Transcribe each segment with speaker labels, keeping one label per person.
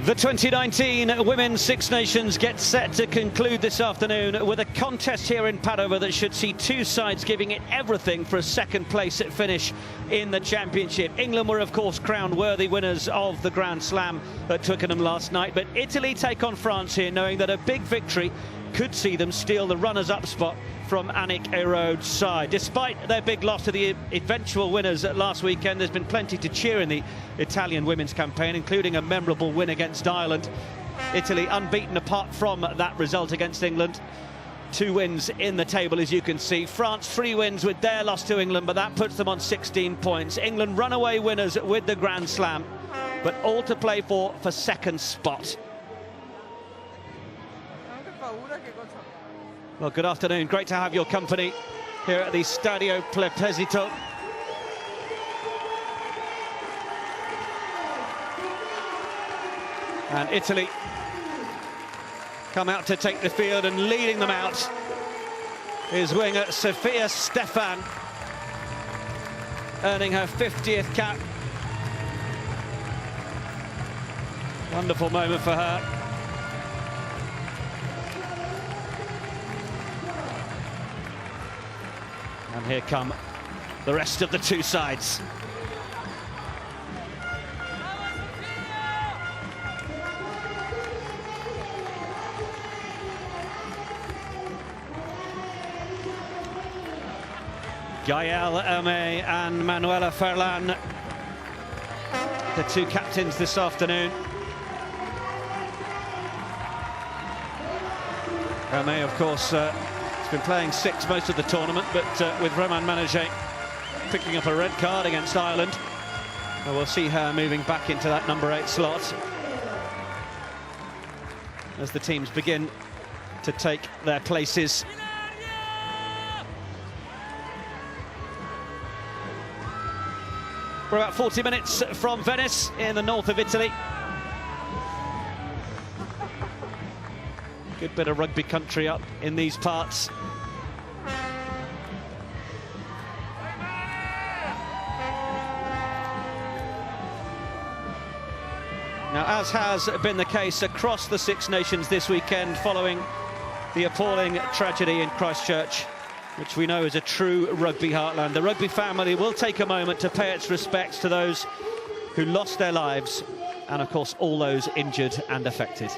Speaker 1: The 2019 Women's Six Nations gets set to conclude this afternoon with a contest here in Padova that should see two sides giving it everything for a second place at finish in the championship. England were of course crowned worthy winners of the Grand Slam at Twickenham last night, but Italy take on France here, knowing that a big victory could see them steal the runners-up spot from Annick Héraud's side. Despite their big loss to the eventual winners last weekend, there's been plenty to cheer in the Italian women's campaign, including a memorable win against Ireland. Italy unbeaten apart from that result against England. 2 wins in the table, as you can see. France 3 wins with their loss to England, but that puts them on 16 points. England runaway winners with the Grand Slam, but all to play for second spot. Well, good afternoon. Great to have your company here at the Stadio Plebiscito. And Italy come out to take the field, and leading them out is winger Sofia Stefan, earning her 50th cap. Wonderful moment for her. And here come the rest of the two sides. Gaëlle Hermé and Manuela Ferlan, the two captains this afternoon. Hermé, of course, has been playing 6 most of the tournament, but with Romain Manège picking up a red card against Ireland, we'll see her moving back into that number 8 slot as the teams begin to take their places. We're about 40 minutes from Venice in the north of Italy. Good bit of rugby country up in these parts. Now, as has been the case across the Six Nations this weekend following the appalling tragedy in Christchurch, which we know is a true rugby heartland, the rugby family will take a moment to pay its respects to those who lost their lives and, of course, all those injured and affected.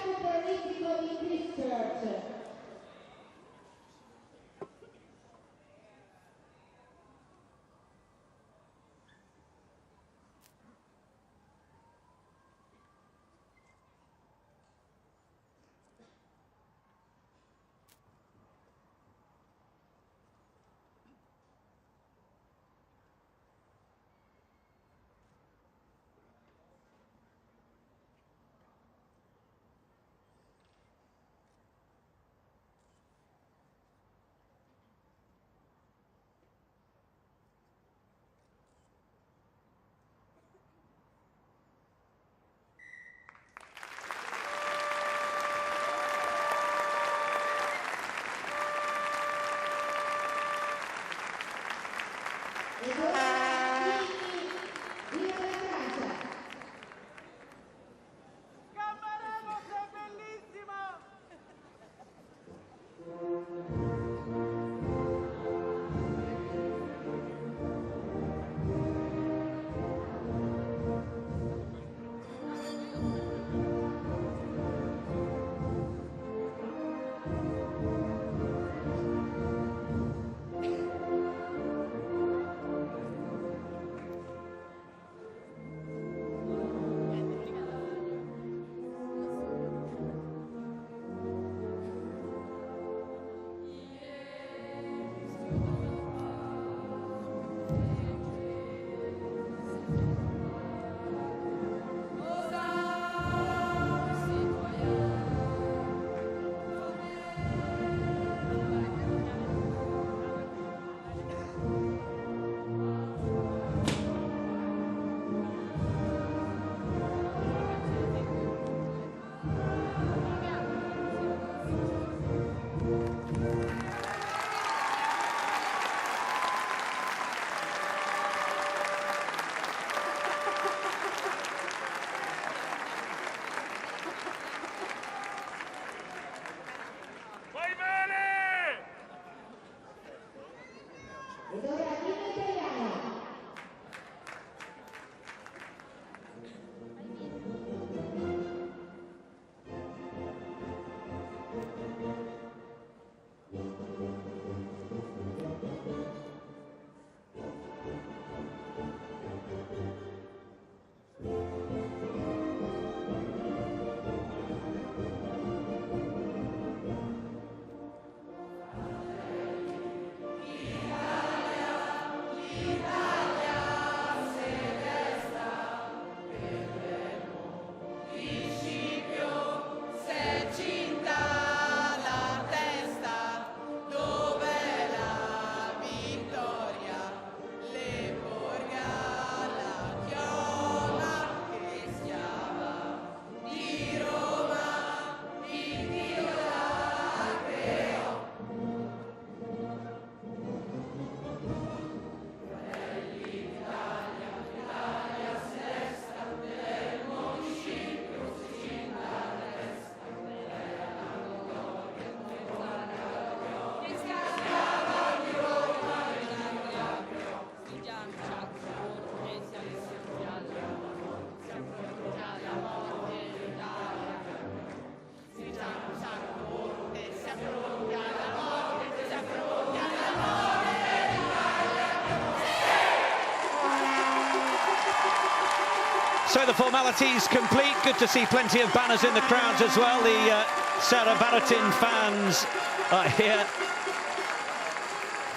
Speaker 1: So the formalities complete. Good to see plenty of banners in the crowds as well. The Sarah Baratin fans are here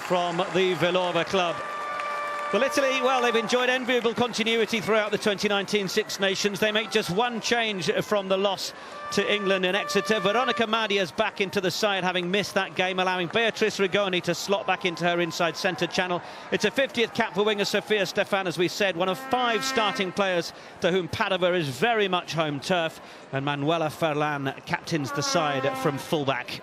Speaker 1: from the Villova club. Well, Italy, well, they've enjoyed enviable continuity throughout the 2019 Six Nations. They make just one change from the loss to England in Exeter. Veronica Madia's back into the side, having missed that game, allowing Beatrice Rigoni to slot back into her inside centre channel. It's a 50th cap for winger Sofia Stefan, as we said, one of 5 starting players to whom Padova is very much home turf. And Manuela Ferlan captains the side from fullback.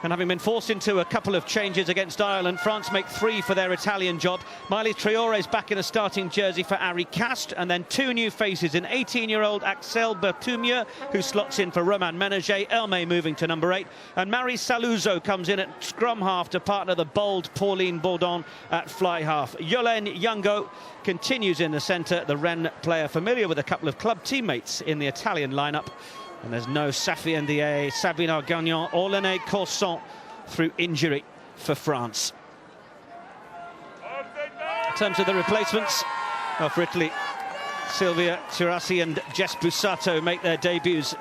Speaker 1: And having been forced into a couple of changes against Ireland, France make 3 for their Italian job. Miley Traore's back in a starting jersey for Ari Cast, and then 2 new faces, an 18-year-old Axel Bertumier, who slots in for Roman Menager, Elmay moving to number 8, and Marie Saluzzo comes in at scrum half to partner the bold Pauline Baudon at fly half. Yolene Youngo continues in the centre, the Rennes player familiar with a couple of club teammates in the Italian lineup. And there's no Safi Ndiaye, Sabina Gagnon or Lene Corson through injury for France. In terms of the replacements, well, for Italy, Silvia Tirasi and Jess Bussato made their debuts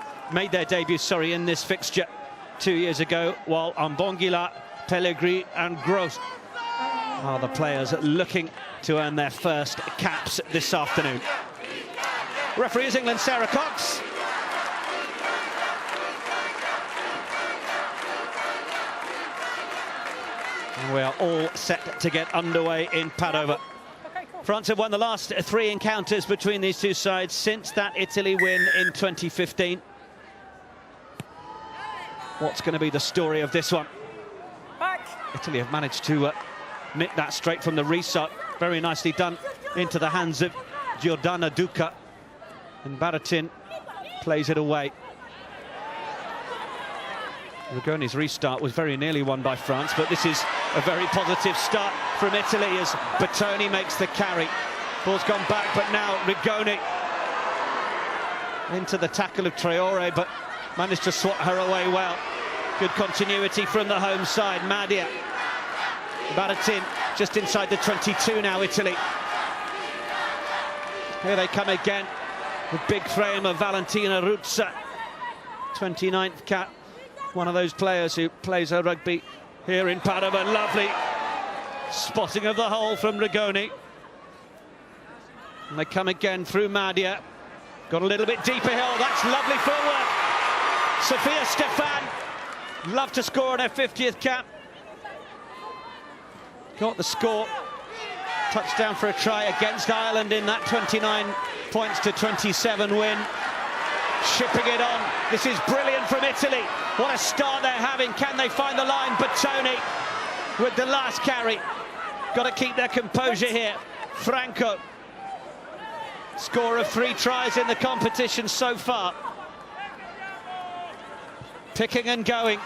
Speaker 1: in this fixture 2 years ago, while Ambongila, Pellegrini and Gross are the players looking to earn their first caps this afternoon. Referee is England, Sarah Cox. And we are all set to get underway in Padova. France have won the last 3 encounters between these two sides since that Italy win in 2015. What's going to be the story of this one? Italy have managed to nick that straight from the restart. Very nicely done into the hands of Giordana Duca. And Baratin plays it away. Rigoni's restart was very nearly won by France, but this is a very positive start from Italy as Bertoni makes the carry. Ball's gone back, but now Rigoni into the tackle of Traore, but managed to swat her away well. Good continuity from the home side. Madia. Baratin just inside the 22 now, Italy. Here they come again. The big frame of Valentina Ruzza. 29th cap. One of those players who plays her rugby here in Padova. Lovely spotting of the hole from Rigoni. And they come again through Madia. Got a little bit deeper here. That's lovely footwork. Sofia Stefan. Love to score on her 50th cap. Got the score. Touchdown for a try against Ireland in that 29 points to 27 win. Shipping it on. This is brilliant from Italy. What a start they're having. Can they find the line? Bertoni with the last carry. Got to keep their composure here. Franco. Score of 3 tries in the competition so far. Picking and going.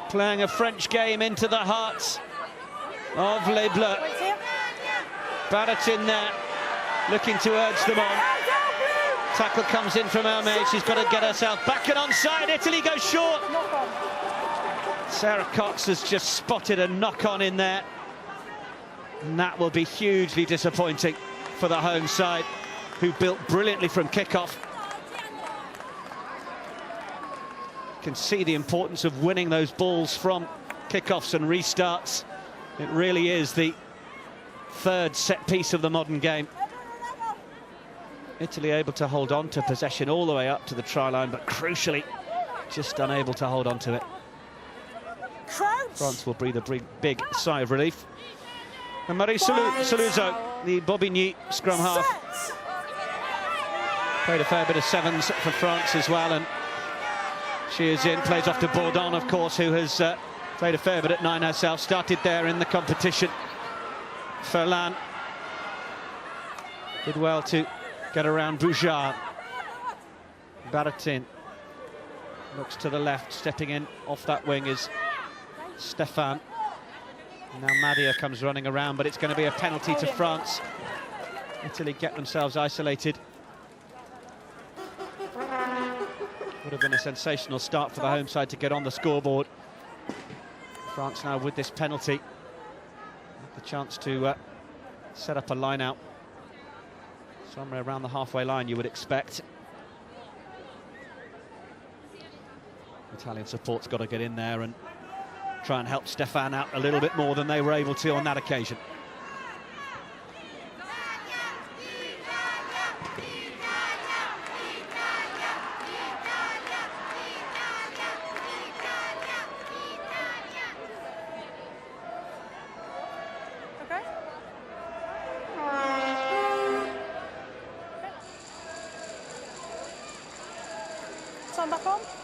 Speaker 1: Playing a French game into the hearts of Les Bleus. Baratin there, looking to urge them on. Tackle comes in from Elmay. She's got to get herself back and onside. Italy goes short. Sarah Cox has just spotted a knock-on in there. And that will be hugely disappointing for the home side, who built brilliantly from kickoff. You can see the importance of winning those balls from kickoffs and restarts. It really is the 3rd set piece of the modern game. Italy able to hold on to possession all the way up to the try line, but crucially just unable to hold on to it. France will breathe a big sigh of relief. And Marie Saluzzo, the Bobigny scrum half, played a fair bit of 7s for France as well, and she is in, plays off to Baudon, of course, who has played a fair bit at 9 herself, started there in the competition. Ferlan did well to get around Boujard. Baratin looks to the left, stepping in off that wing is Stefan. Now Madia comes running around, but it's going to be a penalty to France. Italy get themselves isolated. Would have been a sensational start for the home side to get on the scoreboard. France now with this penalty, the chance to set up a line out somewhere around the halfway line, you would expect. Italian support's got to get in there and try and help Stefan out a little bit more than they were able to on that occasion.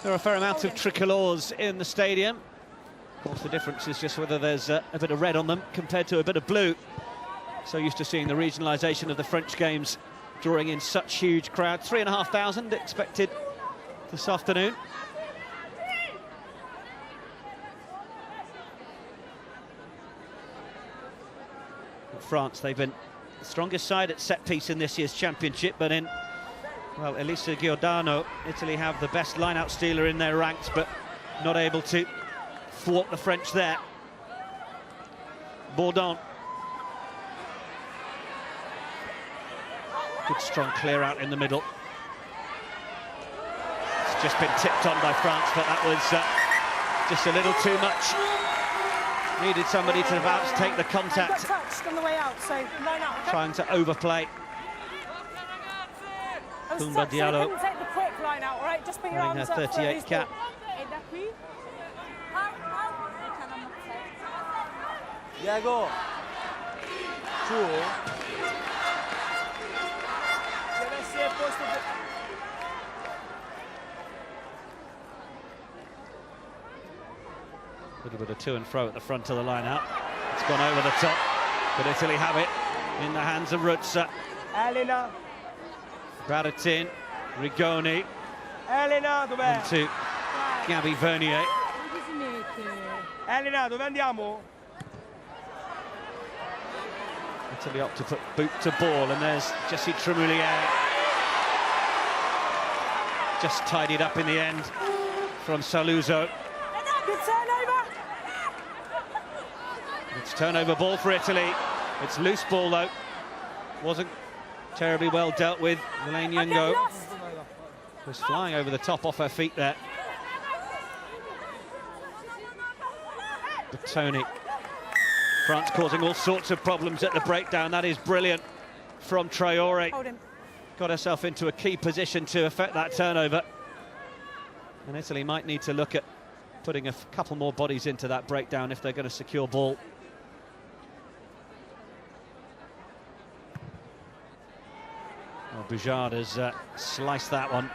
Speaker 2: There are a fair amount of tricolours in the stadium. Of course, the difference is just whether there's a bit of red on them compared to a bit of blue. So used to seeing the regionalisation of the French games drawing in such huge crowds. 3,500 expected this afternoon. France, they've been the strongest side at set piece in this year's championship, but in, well, Elisa Giordano, Italy have the best line-out stealer in their ranks, but not able to thwart the French there. Bourdon. Good strong clear out in the middle. It's just been tipped on by France, but that was just a little too much. Needed somebody to perhaps take the contact.
Speaker 3: Got touched on the way out, so line out. Okay?
Speaker 2: Trying to overplay. Koumba Diallo.
Speaker 3: So take the quick line out, all right? Just put your arms
Speaker 2: her
Speaker 3: up
Speaker 2: 38 cap.
Speaker 4: Diego. Giù.
Speaker 2: A little bit of to and fro at the front of the line out. It's gone over the top, but Italy have it in the hands of Ruzza.
Speaker 4: Elena.
Speaker 2: Baratin, Rigoni.
Speaker 4: Elena, dov'è?
Speaker 2: Into Gabby Vernier.
Speaker 4: Elena, dove andiamo?
Speaker 2: Italy opt to put boot to ball, and there's Jessie Tremoulière. Just tidied up in the end from Saluzzo.
Speaker 3: Good turnover.
Speaker 2: It's turnover ball for Italy. It's loose ball though. Wasn't terribly well dealt with. Elaine Yungo was flying over the top off her feet there. But Tony. France causing all sorts of problems at the breakdown. That is brilliant from Traore.
Speaker 3: Hold him.
Speaker 2: Got herself into a key position to affect that turnover. And Italy might need to look at putting a couple more bodies into that breakdown if they're going to secure ball. Well, Boujard has sliced that one.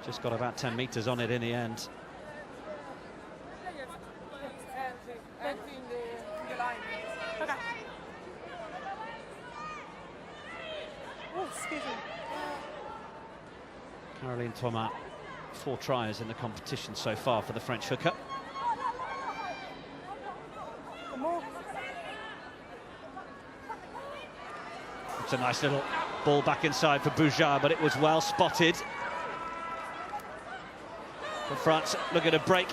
Speaker 2: Just got about 10 metres on it in the end.
Speaker 3: Okay. Oh, excuse me.
Speaker 2: Caroline Thomas, 4 tries in the competition so far for the French hooker. It's a nice little ball back inside for Boujard, but it was well spotted. For France, look at a break.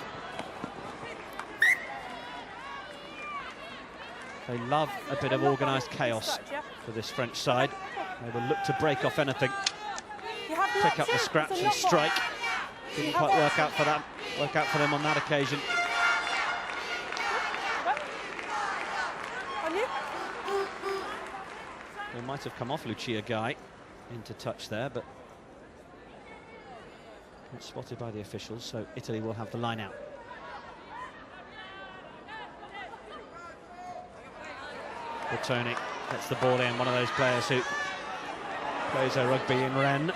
Speaker 2: They love a bit of organised chaos for this French side. They will look to break off anything, pick up the scraps and strike. Didn't quite work out for them on that occasion. It might have come off Lucia Guy into touch there, but not spotted by the officials, so Italy will have the line out. Tony gets the ball in, one of those players who plays her rugby in Rennes.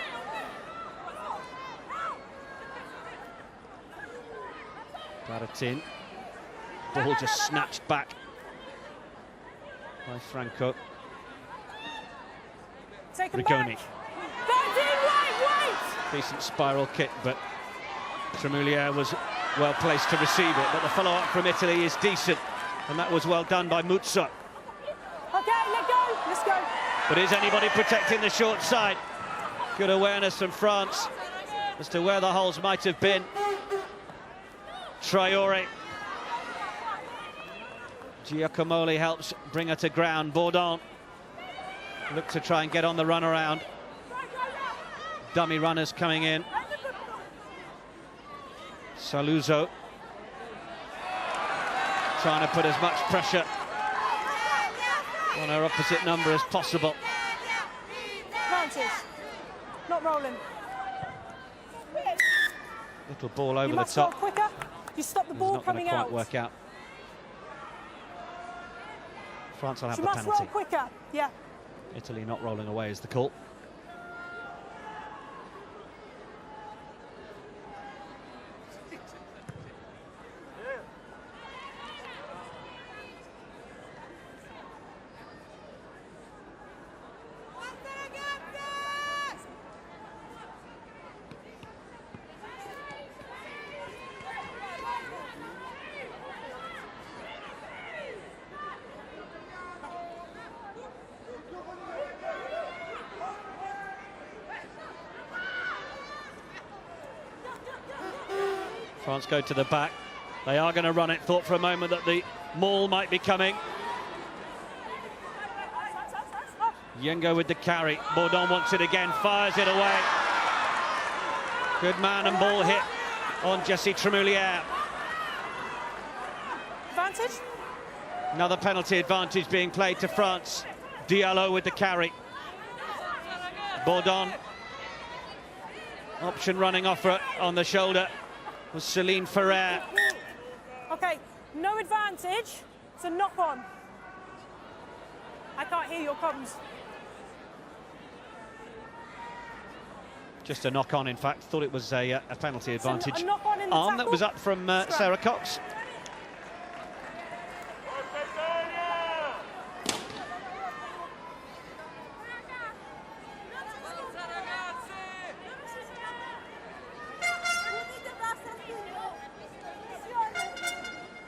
Speaker 2: Baratin. Ball just snatched back by Franco. Rigoni. Decent spiral kick, but Tremoulière was well placed to receive it, but the follow-up from Italy is decent, and that was well done by Muzzo.
Speaker 3: Okay, let's go.
Speaker 2: But is anybody protecting the short side? Good awareness from France as to where the holes might have been. Traore. Giacomoli helps bring her to ground. Bourdon look to try and get on the run around. Dummy runners coming in. Saluzzo trying to put as much pressure on her opposite number as possible.
Speaker 3: Advantage. Not rolling.
Speaker 2: Little ball over
Speaker 3: You
Speaker 2: the
Speaker 3: must
Speaker 2: top.
Speaker 3: roll quicker. You stop the ball
Speaker 2: It's not going
Speaker 3: coming
Speaker 2: to quite
Speaker 3: out.
Speaker 2: work out. France will have
Speaker 3: She
Speaker 2: the
Speaker 3: must
Speaker 2: penalty.
Speaker 3: roll quicker. Yeah.
Speaker 2: Italy not rolling away is the call. France go to the back. They are going to run it. Thought for a moment that the maul might be coming. Yengo with the carry. Bourdon wants it again, fires it away. Good man and ball hit on Jessie Tremoulière.
Speaker 3: Advantage.
Speaker 2: Another penalty advantage being played to France. Diallo with the carry. Bourdon. Option running off her on the shoulder was Céline Ferrer.
Speaker 3: Okay, no advantage. It's a knock on. I can't hear your comms.
Speaker 2: Just a knock on, in fact. Thought it was a penalty advantage.
Speaker 3: A knock on in the
Speaker 2: Arm that
Speaker 3: tackle.
Speaker 2: was up from Sarah Cox.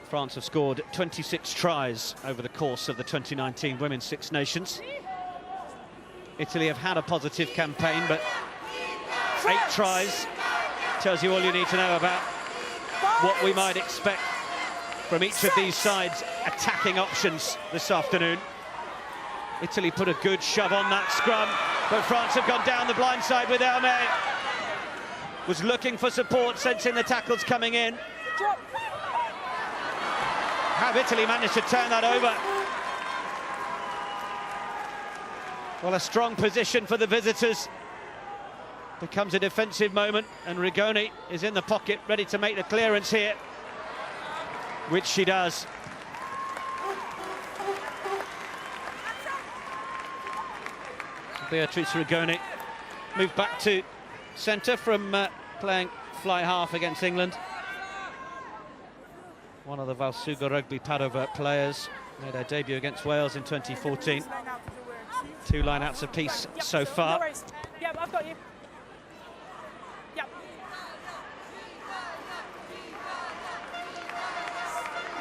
Speaker 2: France have scored 26 tries over the course of the 2019 Women's Six Nations. Italy have had a positive campaign, but 8 tries tells you all you need to know about what we might expect from each of these sides' attacking options this afternoon. Italy put a good shove on that scrum, but France have gone down the blind side with Hermé. Was looking for support, sensing the tackles coming in.
Speaker 3: Drop.
Speaker 2: Have Italy managed to turn that over? Well, a strong position for the visitors. Becomes a defensive moment, and Rigoni is in the pocket, ready to make the clearance here, which she does. Beatrice Rigoni moved back to centre from playing fly half against England. One of the Valsuga Rugby Padova players, made her debut against Wales in 2014. 2 line-outs apiece so far.
Speaker 3: No worries. Yep, I've got you. Yep.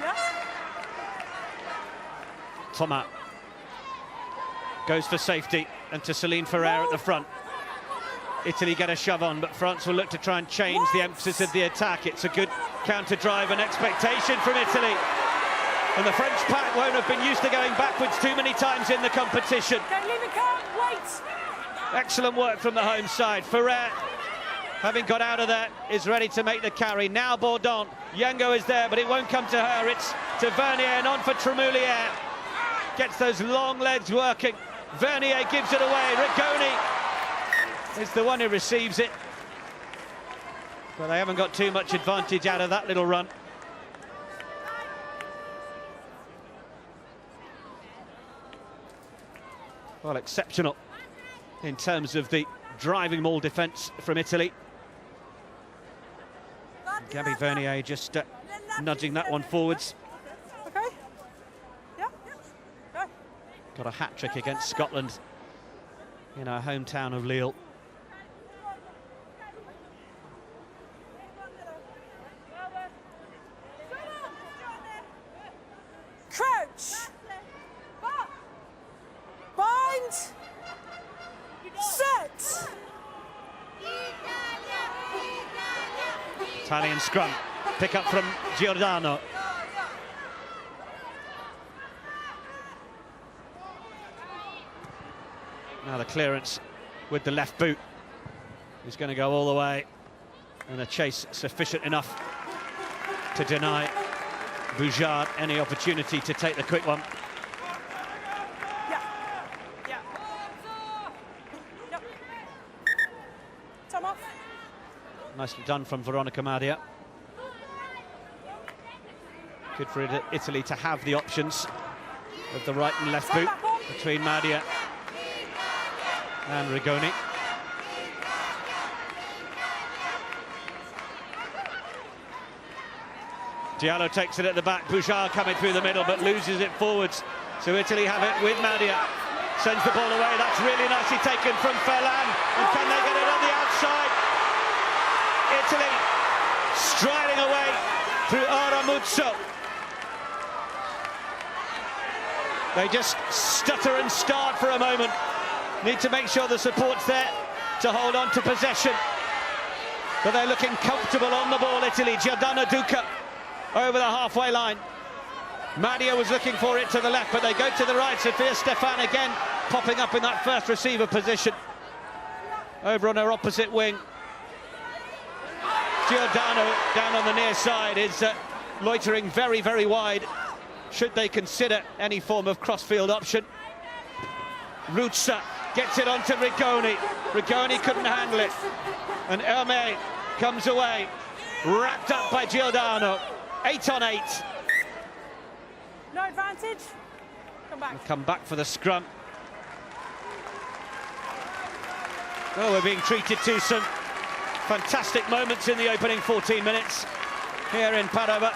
Speaker 3: Yeah.
Speaker 2: Thomas goes for safety, and to Céline Ferrer at the front. Italy get a shove on, but France will look to try and change the emphasis of the attack. It's a good counter-drive and expectation from Italy. And the French pack won't have been used to going backwards too many times in the competition.
Speaker 3: Don't leave it, Carl. Wait.
Speaker 2: Excellent work from the home side. Ferrer, having got out of there, is ready to make the carry. Now Bourdon. Yengo is there, but it won't come to her. It's to Vernier and on for Tremoulière. Gets those long legs working. Vernier gives it away. Rigoni is the one who receives it. But they haven't got too much advantage out of that little run. Well, exceptional in terms of the driving maul defence from Italy. Gabby Vernier just nudging that one forwards.
Speaker 3: Okay. Yeah. Go.
Speaker 2: Got a hat-trick against Scotland in our hometown of Lille.
Speaker 3: Crouch. Bind. Set.
Speaker 2: Italian scrum. Pick up from Giordano. Now the clearance with the left boot is going to go all the way, and the chase sufficient enough to deny Boujard any opportunity to take the quick one.
Speaker 3: Time off.
Speaker 2: Nicely done from Veronica Madia. Good for Italy to have the options of the right and left boot between Madia and Rigoni. Diallo takes it at the back. Boujard coming through the middle, but loses it forwards. So Italy have it with Madia. Sends the ball away. That's really nicely taken from Ferland. And can they get it on the outside? Italy striding away through Aramuzzo. They just stutter and start for a moment. Need to make sure the support's there to hold on to possession. But they're looking comfortable on the ball, Italy. Giordano Duca over the halfway line. Madia was looking for it to the left, but they go to the right. Sofia Stefan again popping up in that first receiver position. Over on her opposite wing. Giordano down on the near side is loitering very, very wide. Should they consider any form of crossfield option. Ruzza gets it onto Rigoni. Rigoni couldn't handle it. And Hermé comes away. Wrapped up by Giordano. 8 on 8.
Speaker 3: No advantage. Come back.
Speaker 2: We'll come back for the scrum. Well, we're being treated to some fantastic moments in the opening 14 minutes here in Padova.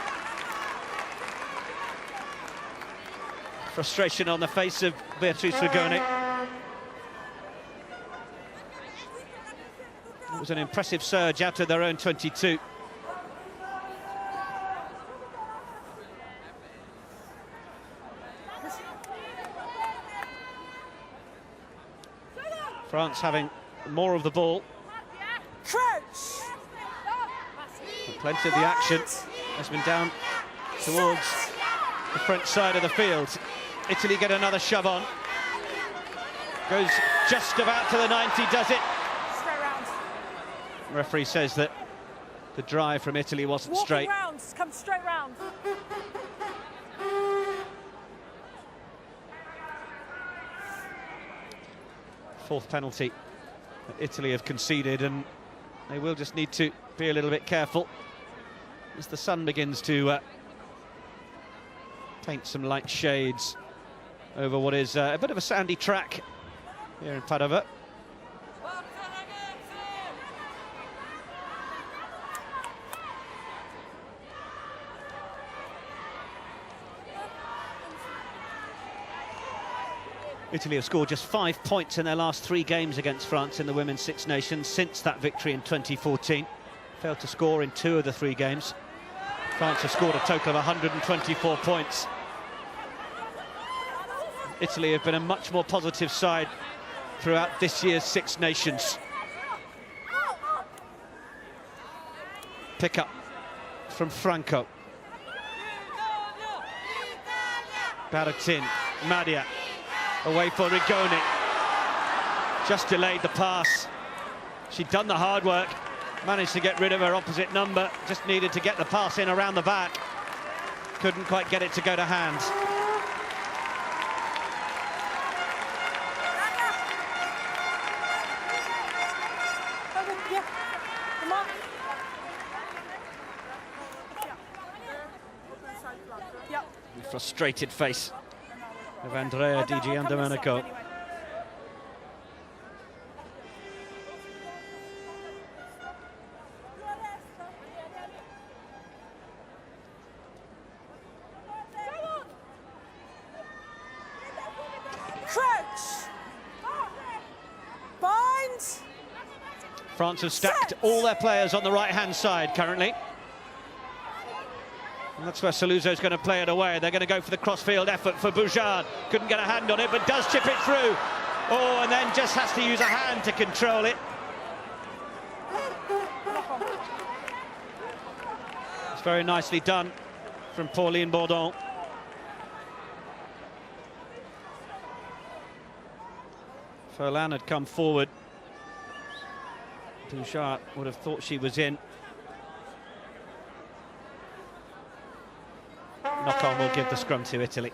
Speaker 2: Frustration on the face of Beatrice Rigoni. It was an impressive surge out of their own 22. France having more of the ball. And plenty of the action has been down towards the French side of the field. Italy get another shove on. Goes just about to the 90, does it?
Speaker 3: Straight round.
Speaker 2: The referee says that the drive from Italy wasn't straight.
Speaker 3: Rounds, come straight round.
Speaker 2: Fourth penalty that Italy have conceded, and they will just need to be a little bit careful as the sun begins to paint some light shades over what is a bit of a sandy track here in Padova. Italy have scored just 5 points in their last 3 games against France in the Women's Six Nations since that victory in 2014. Failed to score in 2 of the 3 games. France have scored a total of 124 points. Italy have been a much more positive side throughout this year's Six Nations. Pick up from Franco. Baratin, Madia. Away for Rigoni. Just delayed the pass. She'd done the hard work, managed to get rid of her opposite number, just needed to get the pass in around the back. Couldn't quite get it to go to hand. The frustrated face of Andrea Di Giandomenico. France have stacked all their players on the right-hand side currently. And that's where Saluzzo's going to play it away. They're going to go for the crossfield effort for Boujard. Couldn't get a hand on it, but does chip it through. Oh, and then just has to use a hand to control it. It's very nicely done from Pauline Bourdon. Furlan had come forward. Bouchard would have thought she was in. Knock on will give the scrum to Italy.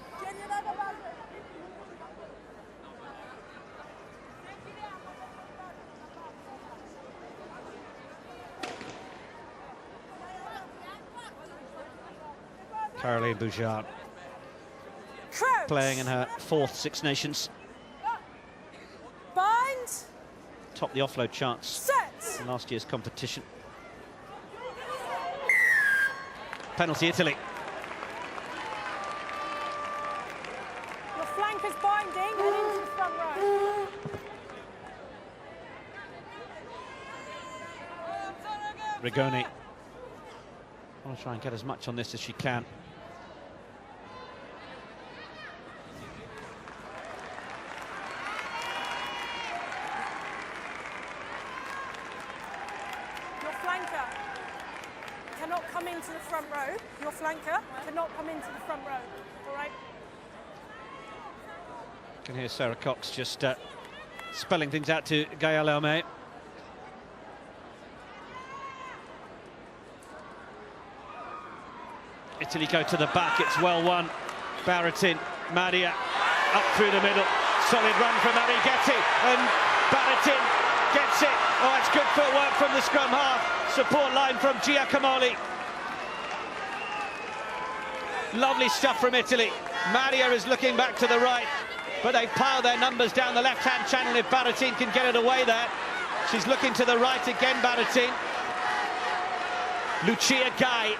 Speaker 2: Caroline Bouchard playing in her 4th Six Nations.
Speaker 3: Bind.
Speaker 2: Topped the offload charts
Speaker 3: Set.
Speaker 2: in last year's competition. Penalty Italy.
Speaker 3: Your flank is binding and into the front row.
Speaker 2: Rigoni. I want to try and get as much on this as she can.
Speaker 3: Your flanker cannot come into the front row. Your flanker cannot come into the front row. All right?
Speaker 2: You can hear Sarah Cox just spelling things out to Gaëlle Hermé. Italy go to the back, it's well won. Baratin, Maria, up through the middle. Solid run from Arrighetti, and Baratin gets it. Oh, it's good footwork from the scrum half. Support line from Giacomoli. Lovely stuff from Italy. Maria is looking back to the right, but they pile their numbers down the left-hand channel if Baratin can get it away there. She's looking to the right again, Baratin. Lucia Guy.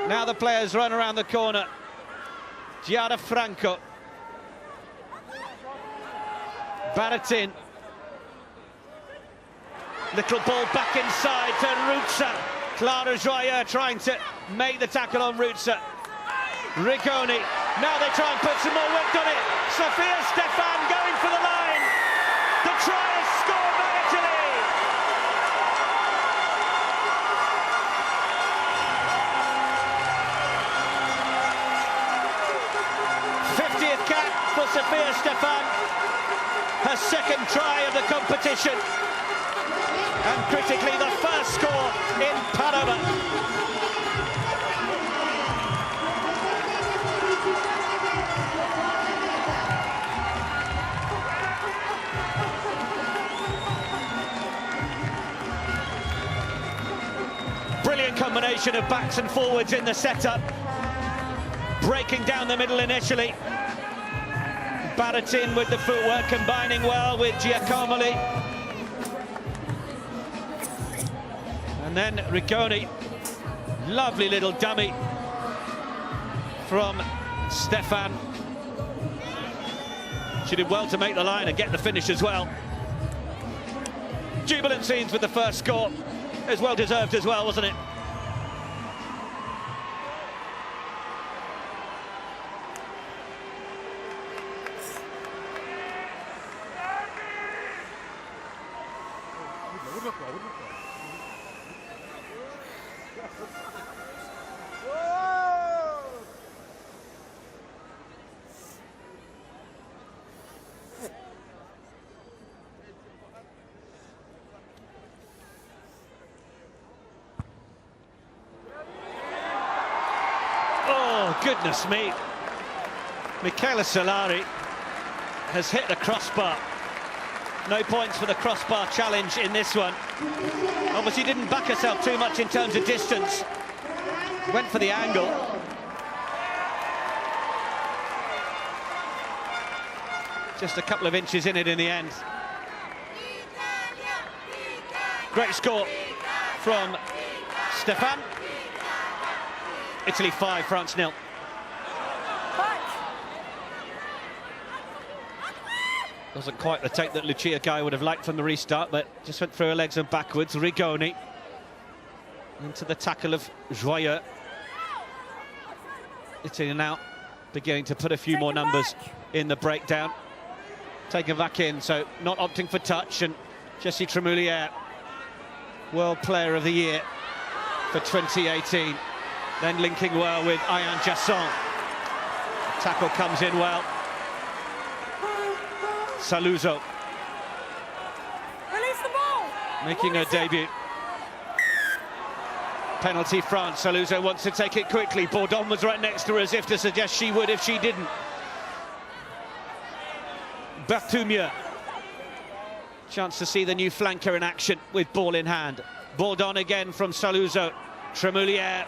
Speaker 2: Now the players run around the corner. Giada Franco. Baratin. Little ball back inside to Ruzza. Clara Joyeux trying to make the tackle on Ruzza. Rigoni. Now they try and put some more work on it. Sofia Stefan going for the line. The try is scored by Italy. Cap for Sofia Stefan, her 2nd try of the competition, and critically the first score in Padova. Brilliant combination of backs and forwards in the setup, breaking down the middle initially. Baratin with the footwork, combining well with Giacomoli. And then Rigoni. Lovely little dummy from Stefan. She did well to make the line and get the finish as well. Jubilant scenes with the first score. It was well deserved as well, wasn't it? Oh, goodness me. Michaela Solari has hit the crossbar. No points for the crossbar challenge in this one. Obviously didn't back herself too much in terms of distance. Went for the angle. Just a couple of inches in it in the end. Great score from Stefan. Italy 5, France 0. Wasn't quite the take that Lucia Guy would have liked from the restart, but just went through her legs and backwards. Rigoni into the tackle of Joyeux. Italy now beginning to put a few more numbers in the breakdown. Taken back in, so not opting for touch. And Jessie Tremoulière, World Player of the Year for 2018. Then linking well with Ayaan Jasson. Tackle comes in well. Saluzzo
Speaker 3: Release the ball.
Speaker 2: making her debut. Penalty France. Saluzzo wants to take it quickly. Bourdon was right next to her as if to suggest she would if she didn't. Berthoumieux. Chance to see the new flanker in action with ball in hand. Bourdon again from Saluzzo. Tremoulière.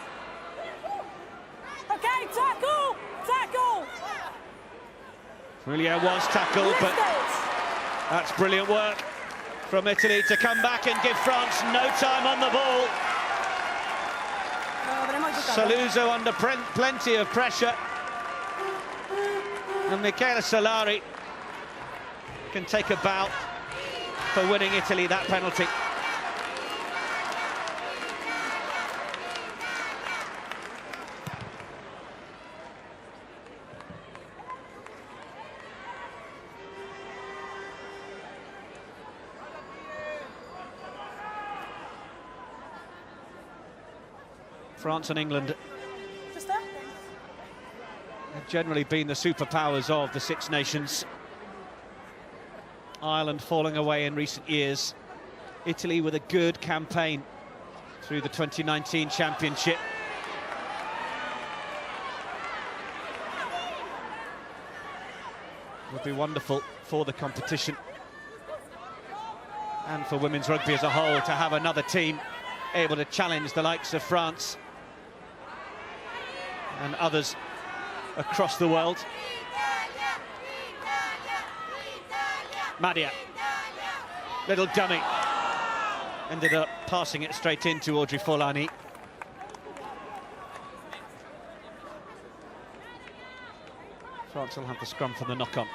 Speaker 3: Okay, tackle. Tackle.
Speaker 2: Tremoulière was tackled, but that's brilliant work from Italy to come back and give France no time on the ball. Saluzzo under plenty of pressure, and Michele Solari can take a bow for winning Italy that penalty. France and England have generally been the superpowers of the Six Nations. Ireland falling away in recent years. Italy with a good campaign through the 2019 championship. Would be wonderful for the competition and for women's rugby as a whole to have another team able to challenge the likes of France and others across the world. Madia, little dummy, ended up passing it straight into Audrey Forlani. France will have the scrum from the knock-on.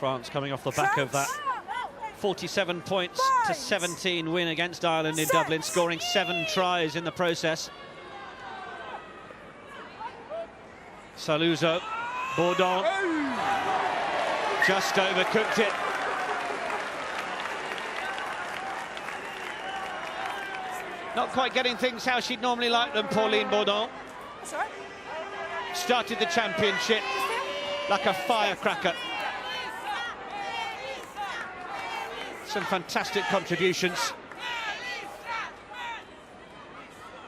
Speaker 2: France coming off the back of that 47 points to 17 win against Ireland in Dublin, scoring 7 tries in the process. Saluzzo, Bourdon, just overcooked it. Not quite getting things how she'd normally like them, Pauline Bourdon. Started the championship like a firecracker. Some fantastic contributions.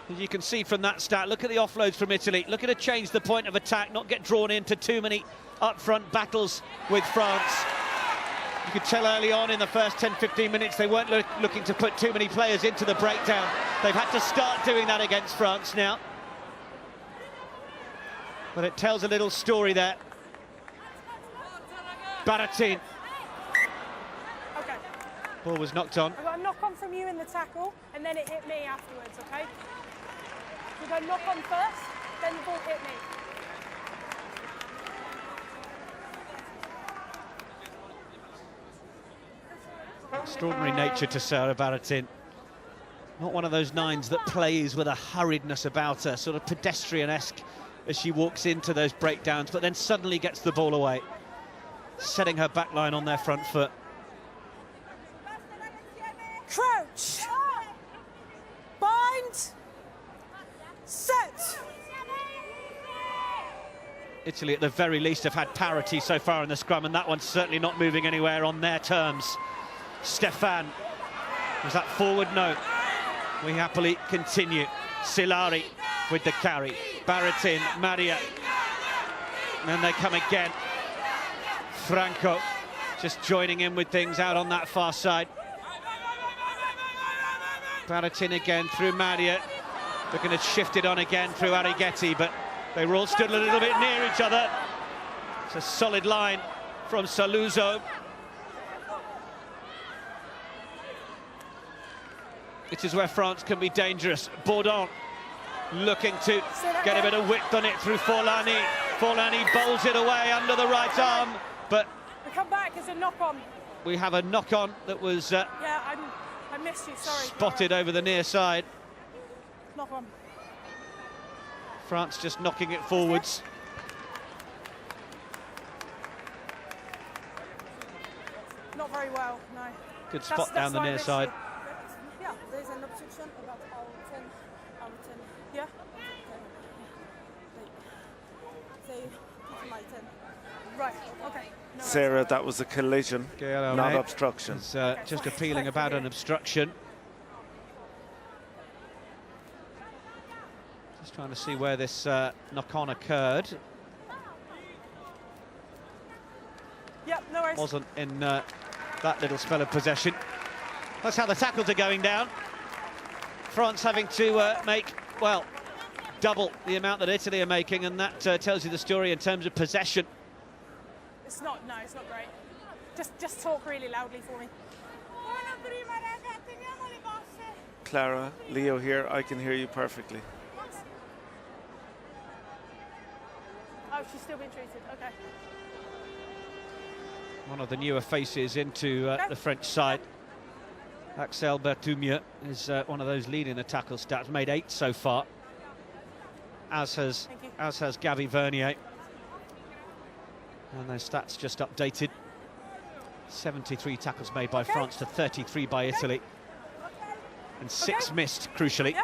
Speaker 2: As you can see from that stat, look at the offloads from Italy. Look at her change the point of attack, not get drawn into too many up-front battles with France. You could tell early on in the first 10-15 minutes they weren't looking to put too many players into the breakdown. They've had to start doing that against France now. But it tells a little story there. Baratin. Ball was knocked on.
Speaker 3: I got a knock on from you in the tackle, and then it hit me afterwards, okay? You go knock on first, then the ball hit me.
Speaker 2: Extraordinary nature to Sarah Baratin. Not one of those nines that plays with a hurriedness about her, sort of pedestrian-esque as she walks into those breakdowns, but then suddenly gets the ball away, setting her back line on their front foot.
Speaker 3: Crouch, bind, set.
Speaker 2: Italy at the very least have had parity so far in the scrum, and that one's certainly not moving anywhere on their terms. Stefan, was that forward? No. We happily continue. Silari with the carry. Baratin, Maria. And then they come again. Franco just joining in with things out on that far side. Baratin again through Maria. They're going to shift it on again through Arrighetti, but they were all stood a little bit near each other. It's a solid line from Saluzzo. It is where France can be dangerous. Bourdon looking to get a bit of width on it through Forlani. Forlani bowls it away under the right arm, but
Speaker 3: We come back as a knock-on.
Speaker 2: we have a knock-on that was
Speaker 3: Yeah, I I missed you, sorry.
Speaker 2: Spotted over the near side.
Speaker 3: Knock on.
Speaker 2: France just knocking it forwards.
Speaker 3: Not very well, no.
Speaker 2: Good spot down the
Speaker 3: why I
Speaker 2: near
Speaker 3: missed
Speaker 2: side.
Speaker 3: you. Yeah, there's an obstruction about our 10. Yeah? They my 10. Right, okay. No
Speaker 5: Sarah, that was a collision, not obstruction.
Speaker 2: It's just appealing about an obstruction. Just trying to see where this knock-on occurred.
Speaker 3: Yep, no worries.
Speaker 2: Wasn't in that little spell of possession. That's how the tackles are going down. France having to make, well, double the amount that Italy are making, and that tells you the story in terms of possession.
Speaker 3: It's not great. Just talk really loudly for me.
Speaker 5: Clara, Leo here, I can hear you perfectly.
Speaker 3: Oh, she's still being treated, okay.
Speaker 2: One of the newer faces into the French side. Axel Berthoumier is one of those leading the tackle stats, made 8 so far, as has Gabby Vernier. And those stats just updated. 73 tackles made by France to 33 by Italy. And 6 missed, crucially,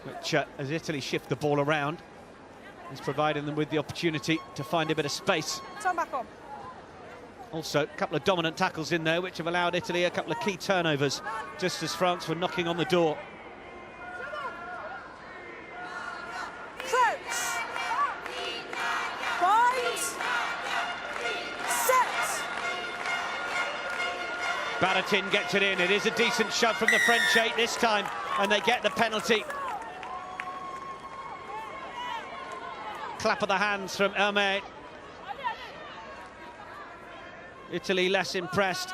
Speaker 2: which, as Italy shift the ball around, is providing them with the opportunity to find a bit of space.
Speaker 3: Turn back on.
Speaker 2: Also, a couple of dominant tackles in there, which have allowed Italy a couple of key turnovers, just as France were knocking on the door.
Speaker 3: Crouch. Bind. Set.
Speaker 2: Baratin gets it in. It is a decent shove from the French 8 this time, and they get the penalty. Clap of the hands from Hermé. Italy less impressed.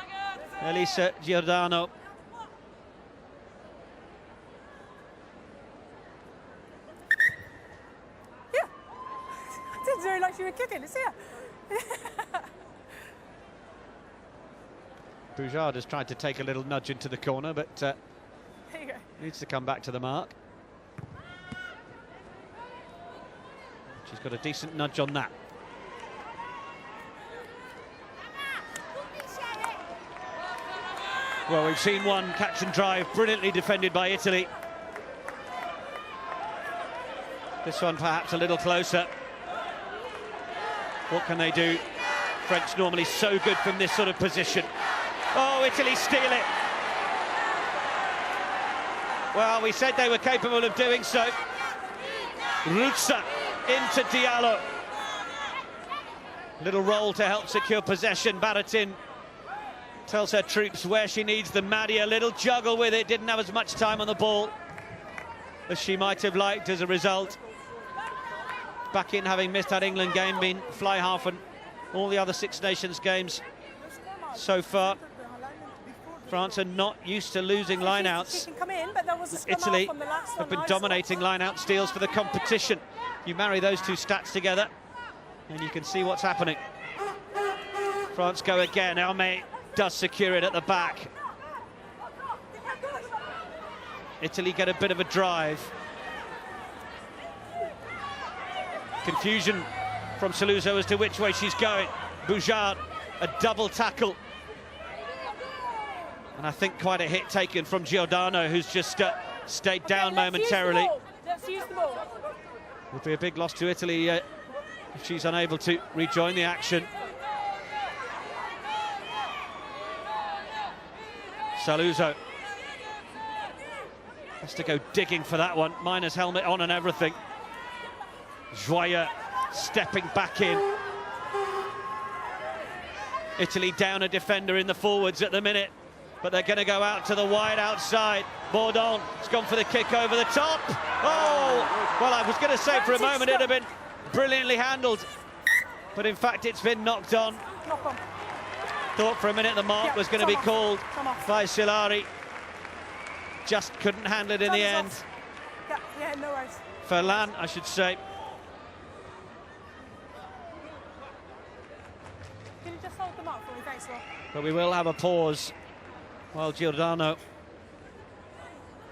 Speaker 2: Elisa Giordano.
Speaker 3: Yeah. I didn't do it like you were kicking. It's here.
Speaker 2: Boujard has tried to take a little nudge into the corner, but
Speaker 3: There you go.
Speaker 2: needs to come back to the mark. She's got a decent nudge on that. Well, we've seen one catch and drive, brilliantly defended by Italy. This one perhaps a little closer. What can they do? French normally so good from this sort of position. Oh, Italy steal it. Well, we said they were capable of doing so. Rutsa into Diallo. Little roll to help secure possession. Baratin tells her troops where she needs them. Maddie, a little juggle with it, didn't have as much time on the ball as she might have liked as a result. Back in, having missed that England game, been fly half and all the other Six Nations games so far. France are not used to losing lineouts. Italy have been dominating lineout steals for the competition. You marry those two stats together and you can see what's happening. France go again. Hermé does secure it at the back. Italy get a bit of a drive. Confusion from Saluzzo as to which way she's going. Boujard, a double tackle. And I think quite a hit taken from Giordano, who's just stayed down momentarily.
Speaker 3: Let's use the ball.
Speaker 2: Would be a big loss to Italy if she's unable to rejoin the action. Saluzzo has to go digging for that one, minus helmet on and everything. Joyeux stepping back in. Italy down a defender in the forwards at the minute, but they're going to go out to the wide outside. Bourdon has gone for the kick over the top. Oh, well, I was going to say for a moment it'd have been brilliantly handled, but in fact it's been knocked on.
Speaker 3: Knock on.
Speaker 2: Thought for a minute the mark was going to be called by Silari. Just couldn't handle it in the end.
Speaker 3: Yeah, no worries.
Speaker 2: Ferland, I should say.
Speaker 3: Can you just hold them up for me? Thanks, Rob.
Speaker 2: But we will have a pause while Giordano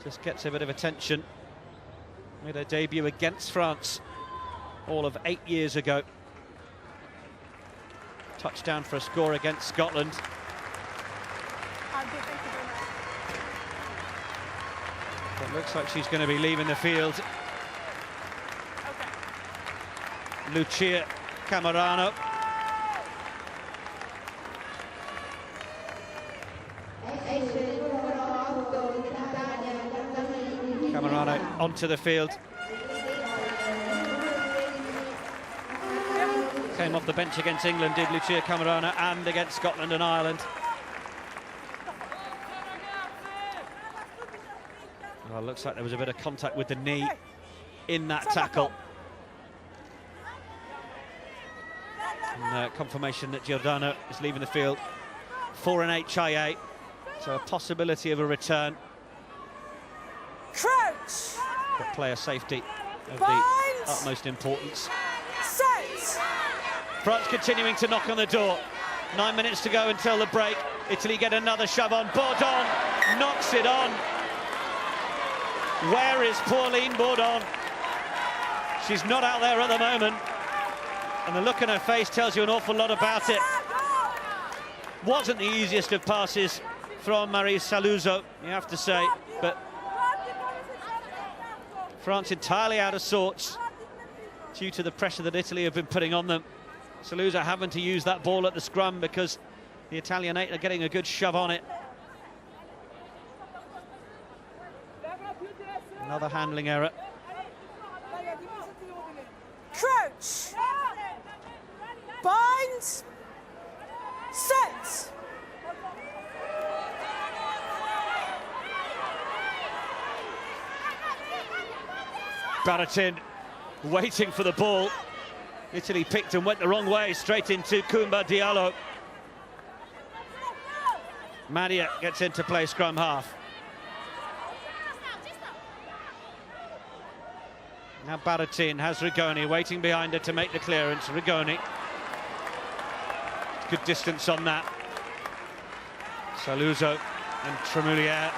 Speaker 2: Just gets a bit of attention. Made her debut against France all of 8 years ago. Touchdown for a score against Scotland. It looks like she's going to be leaving the field. Lucia Camerano. Camerano onto the field. Came off the bench against England, did Lucia Camerano, and against Scotland and Ireland. Well, looks like there was a bit of contact with the knee in that tackle. And confirmation that Giordano is leaving the field for an HIA, so a possibility of a return.
Speaker 3: Crouch.
Speaker 2: But player safety of the utmost importance.
Speaker 3: Set.
Speaker 2: France continuing to knock on the door. 9 minutes to go until the break. Italy get another shove on. Bourdon knocks it on. Where is Pauline Bourdon? She's not out there at the moment. And the look on her face tells you an awful lot about it. Wasn't the easiest of passes from Marie Saluzzo, you have to say, but France entirely out of sorts due to the pressure that Italy have been putting on them. Saluzzo having to use that ball at the scrum because the Italian 8 are getting a good shove on it. Another handling error.
Speaker 3: Crouch. Binds. Set.
Speaker 2: Baratin waiting for the ball. Italy picked and went the wrong way, straight into Koumba Diallo. Madia gets into play scrum half. Now Baratin has Rigoni waiting behind her to make the clearance. Rigoni. Good distance on that. Saluzzo and Tremoulière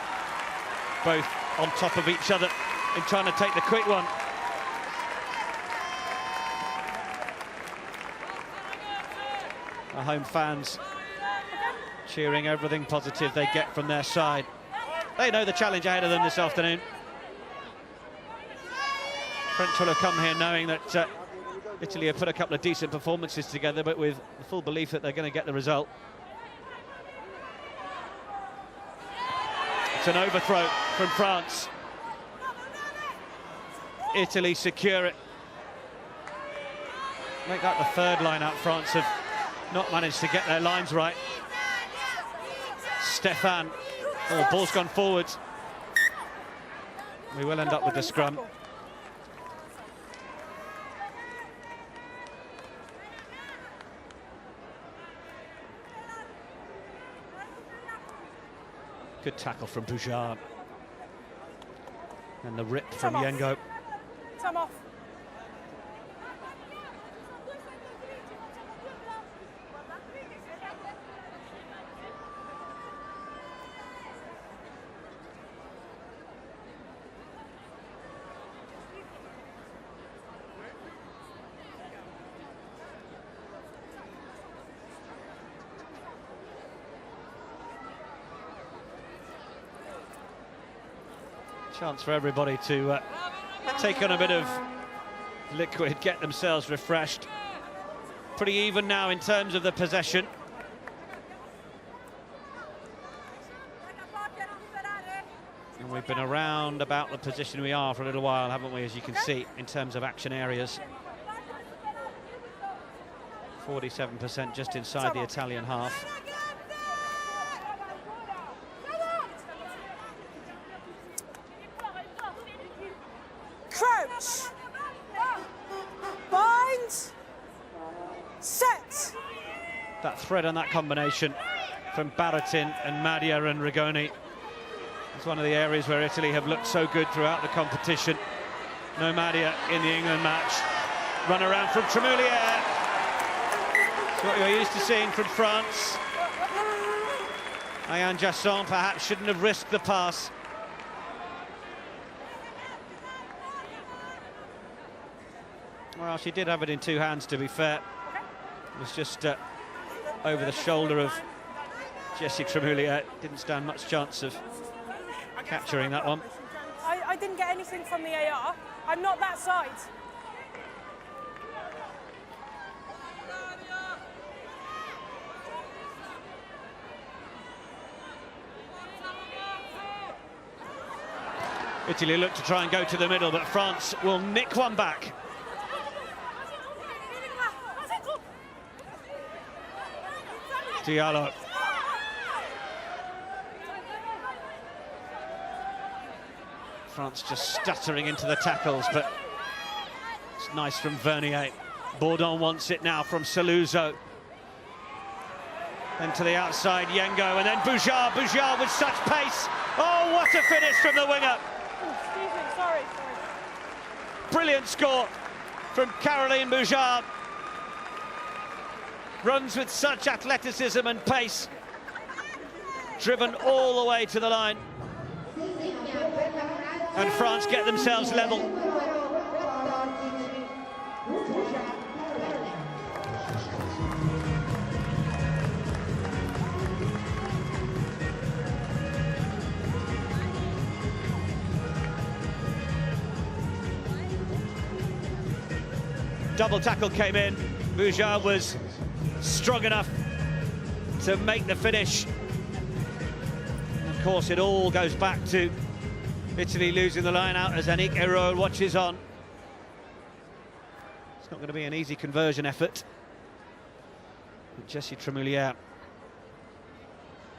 Speaker 2: both on top of each other in trying to take the quick one. The home fans cheering everything positive they get from their side. They know the challenge ahead of them this afternoon. French will have come here knowing that Italy have put a couple of decent performances together, but with the full belief that they're going to get the result. It's an overthrow from France. Italy secure it. Make that the third line out. France have not managed to get their lines right. Stefan. Oh, ball's gone forwards. We will end up with the scrum. Good tackle from Boujard. And the rip from Yengo.
Speaker 3: Time off.
Speaker 2: Chance for everybody to take on a bit of liquid, get themselves refreshed. Pretty even now in terms of the possession. And we've been around about the position we are for a little while, haven't we, as you can see, in terms of action areas. 47% just inside the Italian half.
Speaker 3: Crouch. Bind. Set.
Speaker 2: That thread on that combination from Baratin and Madia and Rigoni is one of the areas where Italy have looked so good throughout the competition. No Madia in the England match. Run around from Tremoulière. It's what you're used to seeing from France. Ayaan Jasson perhaps shouldn't have risked the pass. Well, she did have it in two hands, to be fair. It was just over the shoulder of Jessie Tremoulier. Didn't stand much chance of capturing that one.
Speaker 3: I didn't get anything from the AR. I'm not that side.
Speaker 2: Italy look to try and go to the middle, but France will nick one back. Diallo. France just stuttering into the tackles, but it's nice from Vernier. Bourdon wants it now from Saluzzo. Then to the outside, Yengo, and then Boujard. Boujard with such pace. Oh, what a finish from the winger.
Speaker 3: Excuse me, sorry.
Speaker 2: Brilliant score from Caroline Boujard. Runs with such athleticism and pace. Driven all the way to the line. And France get themselves level. Double tackle came in. Boujard was strong enough to make the finish. Of course, it all goes back to Italy losing the line out as Annick Hérault watches on. It's not going to be an easy conversion effort. Jessie Tremoulier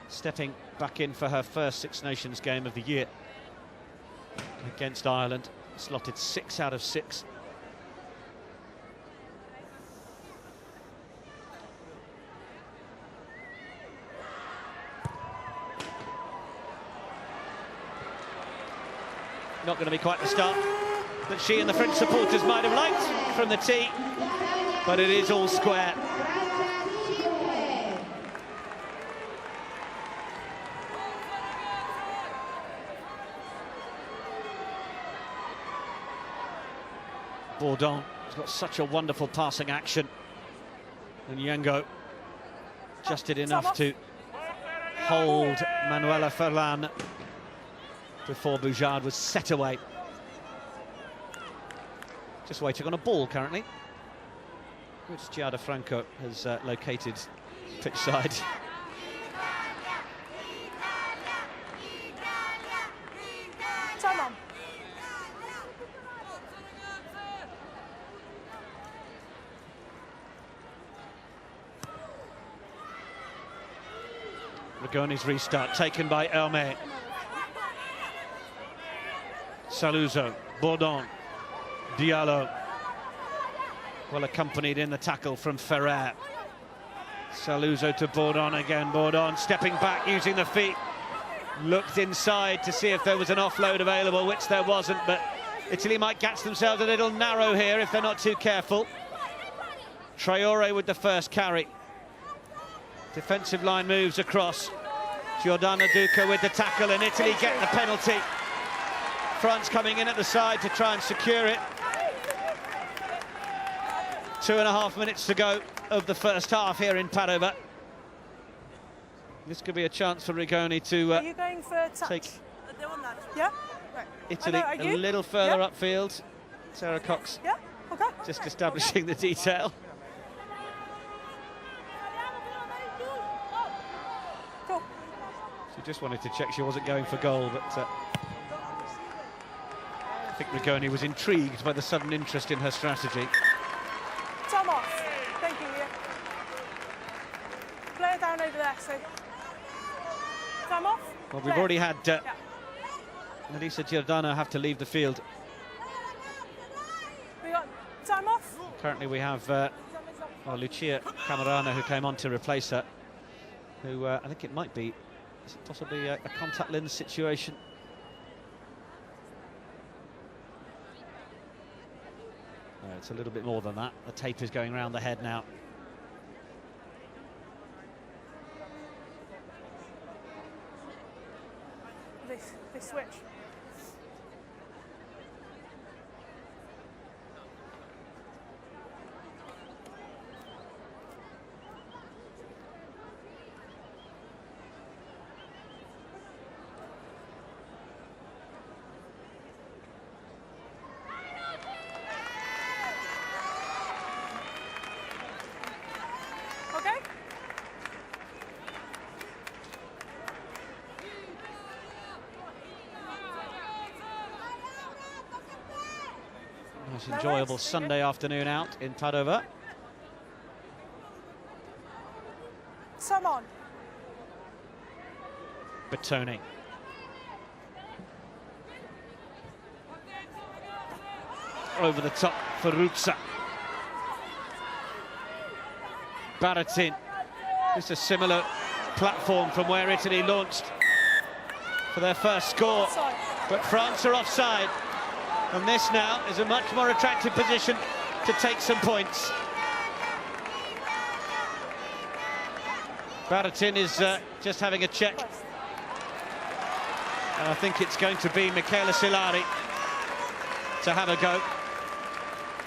Speaker 2: stepping back in for her first Six Nations game of the year against Ireland. Slotted 6 out of 6. Not going to be quite the start that she and the French supporters might have liked from the tee, but it is all square. Bourdon has got such a wonderful passing action, and Yengo just did enough to hold Manuela Ferlan before Boujard was set away. Just waiting on a ball currently, which Giada Franco has located pitch side.
Speaker 3: Come on.
Speaker 2: Rigoni's restart taken by Hermé. Saluzzo, Bourdon, Diallo. Well accompanied in the tackle from Ferrer. Saluzzo to Bourdon again. Bourdon stepping back, using the feet. Looked inside to see if there was an offload available, which there wasn't, but Italy might catch themselves a little narrow here if they're not too careful. Traoré with the first carry. Defensive line moves across. Giordana Duca with the tackle, and Italy get the penalty. France coming in at the side to try and secure it. 2.5 minutes to go of the first half here in Padova. This could be a chance for Rigoni to
Speaker 3: Are you going for touch?
Speaker 2: take
Speaker 3: Yeah? Right.
Speaker 2: Italy a little further upfield. Sarah Cox
Speaker 3: Yeah? Okay.
Speaker 2: just establishing the detail.
Speaker 3: Cool.
Speaker 2: She just wanted to check she wasn't going for goal, but I think Rigoni was intrigued by the sudden interest in her strategy.
Speaker 3: Tom off. Thank you, Leah. Play it down over there, so. Tom off.
Speaker 2: Well, we've already had Melissa Giordano have to leave the field.
Speaker 3: We got time off.
Speaker 2: Currently we have Lucia Camerano, who came on to replace her, who I think it might be, is it possibly a contact lens situation? It's a little bit more than that. The tape is going around the head now.
Speaker 3: They switch.
Speaker 2: Nice enjoyable Sunday afternoon out in Padova.
Speaker 3: Some on.
Speaker 2: Bertoni. Over the top for Ruzza. Baratin. Just a similar platform from where Italy launched for their first score.
Speaker 3: Offside.
Speaker 2: But France are offside. And this now is a much more attractive position to take some points. Baratin is just having a check. And I think it's going to be Michele Silari to have a go,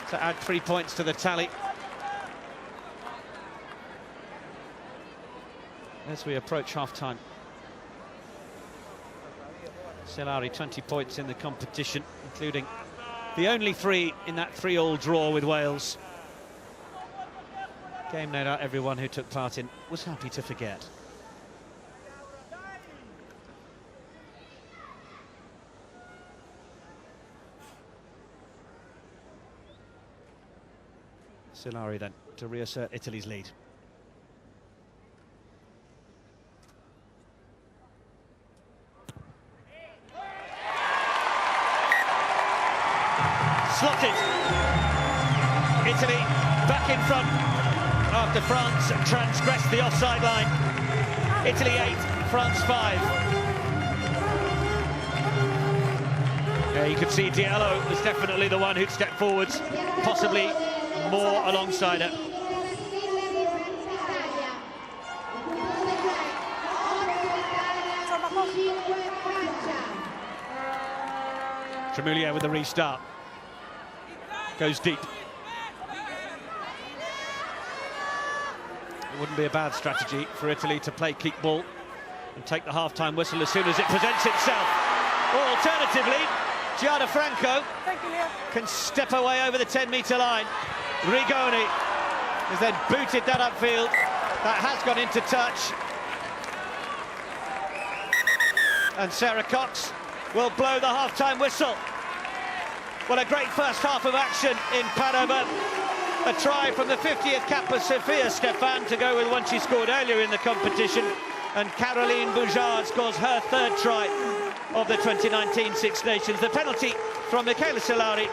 Speaker 2: to add 3 points to the tally. As we approach half-time. Silari 20 points in the competition, including the only 3 in that 3-3 draw with Wales. Game no doubt everyone who took part in was happy to forget. Silari then to reassert Italy's lead. Slotted. Italy back in front after France transgressed the offside line. Italy 8, France 5. Yeah, you could see Diallo was definitely the one who'd stepped forwards, possibly more alongside her. Tremoulier with the restart. Goes deep. It wouldn't be a bad strategy for Italy to play keep ball and take the half-time whistle as soon as it presents itself. Or alternatively, Gianfranco can step away over the 10-metre line. Rigoni has then booted that upfield. That has gone into touch. And Sarah Cox will blow the half-time whistle. What a great first half of action in Padova. A try from the 50th cap of Sofia Stefan to go with one she scored earlier in the competition. And Caroline Boujard scores her 3rd try of the 2019 Six Nations. The penalty from Michele Silari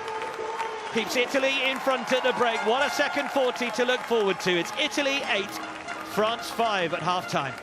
Speaker 2: keeps Italy in front at the break. What a second 40 to look forward to. It's Italy 8, France 5 at half-time.